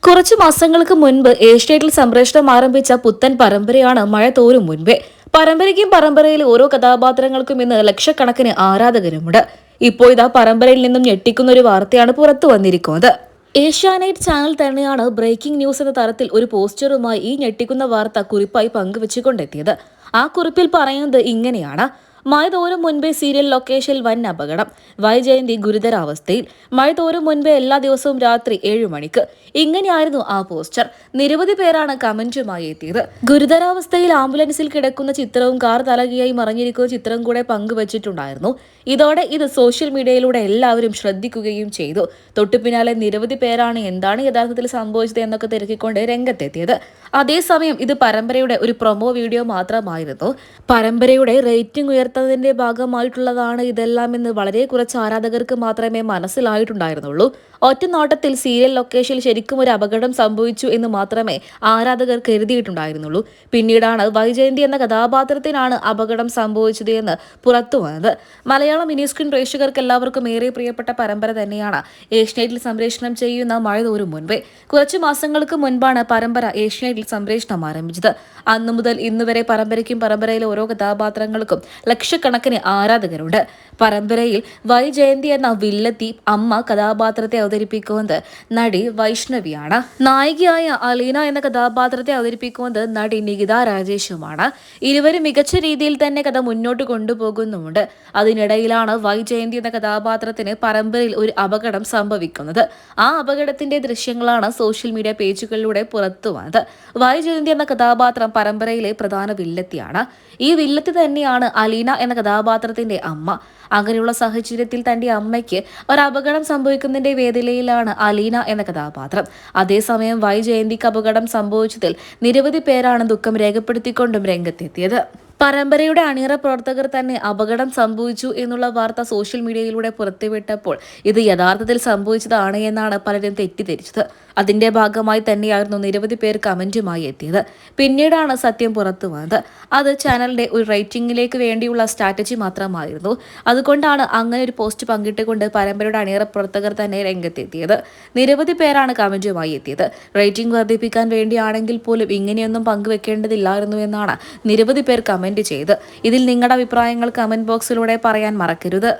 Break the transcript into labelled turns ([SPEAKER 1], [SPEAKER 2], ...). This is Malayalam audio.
[SPEAKER 1] കുറച്ചു മാസങ്ങൾക്ക് മുൻപ് ഏഷ്യാനെറ്റിൽ സംപ്രേഷണം ആരംഭിച്ച പുത്തൻ പരമ്പരയാണ് മഴ തോരും മുൻപേ. പരമ്പരയ്ക്കും പരമ്പരയിലെ ഓരോ കഥാപാത്രങ്ങൾക്കും ഇന്ന് ലക്ഷക്കണക്കിന് ആരാധകരുമുണ്ട്. ഇപ്പോൾ ഇതാ പരമ്പരയിൽ നിന്നും ഞെട്ടിക്കുന്ന ഒരു വാർത്തയാണ് പുറത്തു വന്നിരിക്കുന്നത്. ഏഷ്യാനെറ്റ് ചാനൽ തന്നെയാണ് ബ്രേക്കിംഗ് ന്യൂസ് എന്ന തരത്തിൽ ഒരു പോസ്റ്ററുമായി ഈ ഞെട്ടിക്കുന്ന വാർത്ത കുറിപ്പായി പങ്കുവെച്ചുകൊണ്ടെത്തിയത്. ആ കുറിപ്പിൽ പറയുന്നത് ഇങ്ങനെയാണ്: മഴ തോരും മുൻപേ സീരിയൽ ലൊക്കേഷനിൽ വൻ അപകടം. വൈജയന്തി ഗുരുതരാവസ്ഥയിൽ. മഴ തോരും മുൻപേ എല്ലാ ദിവസവും രാത്രി 7 മണിക്ക്. ഇങ്ങനെയായിരുന്നു ആ പോസ്റ്റർ. നിരവധി പേരാണ് കമന്റുമായി എത്തിയത്. ഗുരുതരാവസ്ഥയിൽ ആംബുലൻസിൽ കിടക്കുന്ന ചിത്രവും കാർ തലകീഴായി മറിഞ്ഞിരിക്കുന്ന ചിത്രം കൂടെ പങ്കുവച്ചിട്ടുണ്ടായിരുന്നു. ഇതോടെ ഇത് സോഷ്യൽ മീഡിയയിലൂടെ എല്ലാവരും ശ്രദ്ധിക്കുകയും ചെയ്തു. തൊട്ടു പിന്നാലെ നിരവധി പേരാണ് എന്താണ് യഥാർത്ഥത്തിൽ സംഭവിച്ചത് എന്നൊക്കെ തിരക്കിക്കൊണ്ട് രംഗത്തെത്തിയത്. അതേസമയം ഇത് പരമ്പരയുടെ ഒരു പ്രൊമോ വീഡിയോ മാത്രമായിരുന്നു. പരമ്പരയുടെ റേറ്റിംഗ് ഉയർത്തുന്നതിന്റെ ഭാഗമായിട്ടുള്ളതാണ് ഇതെല്ലാം എന്ന് വളരെ കുറച്ച് ആരാധകർക്ക് മാത്രമേ മനസ്സിലായിട്ടുണ്ടായിരുന്നുള്ളൂ. ഒറ്റ നോട്ടത്തിൽ സീരിയൽ ലൊക്കേഷനിൽ ശരിക്കും ഒരു അപകടം സംഭവിച്ചു എന്ന് മാത്രമേ ആരാധകർ കരുതിയിട്ടുണ്ടായിരുന്നുള്ളൂ. പിന്നീടാണ് വൈജയന്തി എന്ന കഥാപാത്രത്തിനാണ് അപകടം സംഭവിച്ചത് എന്ന് പുറത്തു വന്നത്. മലയാളം മിനി സ്ക്രീൻ പ്രേക്ഷകർക്ക് എല്ലാവർക്കും ഏറെ പ്രിയപ്പെട്ട പരമ്പര തന്നെയാണ് ഏഷ്യാനെറ്റിൽ സംപ്രേഷണം ചെയ്യുന്ന മഴ തോരും മുൻപേ. കുറച്ചു മാസങ്ങൾക്ക് മുൻപാണ് പരമ്പര ഏഷ്യാനെറ്റിൽ സംപ്രേഷണം ആരംഭിച്ചത്. അന്നു മുതൽ ഇന്ന് വരെ പരമ്പരയ്ക്കും പരമ്പരയിലെ ഓരോ കഥാപാത്രങ്ങൾക്കും ലക്ഷക്കണക്കിന് ആരാധകരുണ്ട്. പരമ്പരയിൽ വൈജയന്തി എന്ന വില്ലത്തി അമ്മ കഥാപാത്രത്തെ അവതരിപ്പിക്കുന്നത് നടി വൈഷ്ണവിയാണ്. നായികയായ അലീന എന്ന കഥാപാത്രത്തെ അവതരിപ്പിക്കുന്നത് നടി നികിത രാജേഷുമാണ്. ഇരുവരും മികച്ച രീതിയിൽ തന്നെ കഥ മുന്നോട്ട് കൊണ്ടുപോകുന്നുമുണ്ട്. അതിനിടയിലാണ് വൈജയന്തി എന്ന കഥാപാത്രത്തിന് പരമ്പരയിൽ ഒരു അപകടം സംഭവിക്കുന്നത്. ആ അപകടത്തിന്റെ ദൃശ്യങ്ങളാണ് സോഷ്യൽ മീഡിയ പേജുകളിലൂടെ പുറത്തു വന്നത്. വൈജയന്തി എന്ന കഥാപാത്രം പരമ്പരയിലെ പ്രധാന വില്ലത്തിയാണ്. ഈ വില്ലത്തി തന്നെയാണ് അലീന എന്ന കഥാപാത്രത്തിന്റെ അമ്മ. അങ്ങനെയുള്ള സാഹചര്യത്തിൽ തന്റെ അമ്മയ്ക്ക് ഒരു അപകടം സംഭവിക്കുന്നതിന്റെ വേദനയിലാണ് അലീന എന്ന കഥാപാത്രം. അതേസമയം വൈജയന്തിക്ക് അപകടം സംഭവിച്ചതിൽ നിരവധി പേരാണ് ദുഃഖം രേഖപ്പെടുത്തിക്കൊണ്ടും രംഗത്തെത്തിയത്. പരമ്പരയുടെ അണിയറ പ്രവർത്തകർ തന്നെ അപകടം സംഭവിച്ചു എന്നുള്ള വാർത്ത സോഷ്യൽ മീഡിയയിലൂടെ പുറത്തുവിട്ടപ്പോൾ ഇത് യഥാർത്ഥത്തിൽ സംഭവിച്ചതാണ് എന്നാണ് പലരും തെറ്റിദ്ധരിച്ചത്. അതിന്റെ ഭാഗമായി തന്നെയായിരുന്നു നിരവധി പേർ കമന്റുമായി എത്തിയത്. പിന്നീടാണ് സത്യം പുറത്തു വന്നത്. അത് ചാനലിന്റെ ഒരു റേറ്റിംഗിലേക്ക് വേണ്ടിയുള്ള സ്ട്രാറ്റജി മാത്രമായിരുന്നു. അതുകൊണ്ടാണ് അങ്ങനെ ഒരു പോസ്റ്റ് പങ്കിട്ടുകൊണ്ട് പരമ്പരയുടെ അണിയറ പ്രവർത്തകർ തന്നെ രംഗത്തെത്തിയത്. നിരവധി പേരാണ് കമന്റുമായി എത്തിയത്. റേറ്റിംഗ് വർദ്ധിപ്പിക്കാൻ വേണ്ടിയാണെങ്കിൽ പോലും ഇങ്ങനെയൊന്നും പങ്കുവെക്കേണ്ടതില്ലായിരുന്നു എന്നാണ് നിരവധി പേർ കമന്റ് ചെയ്ത്. ഇതിൽ നിങ്ങളുടെ അഭിപ്രായങ്ങൾ കമന്റ് ബോക്സിലൂടെ പറയാൻ മറക്കരുത്.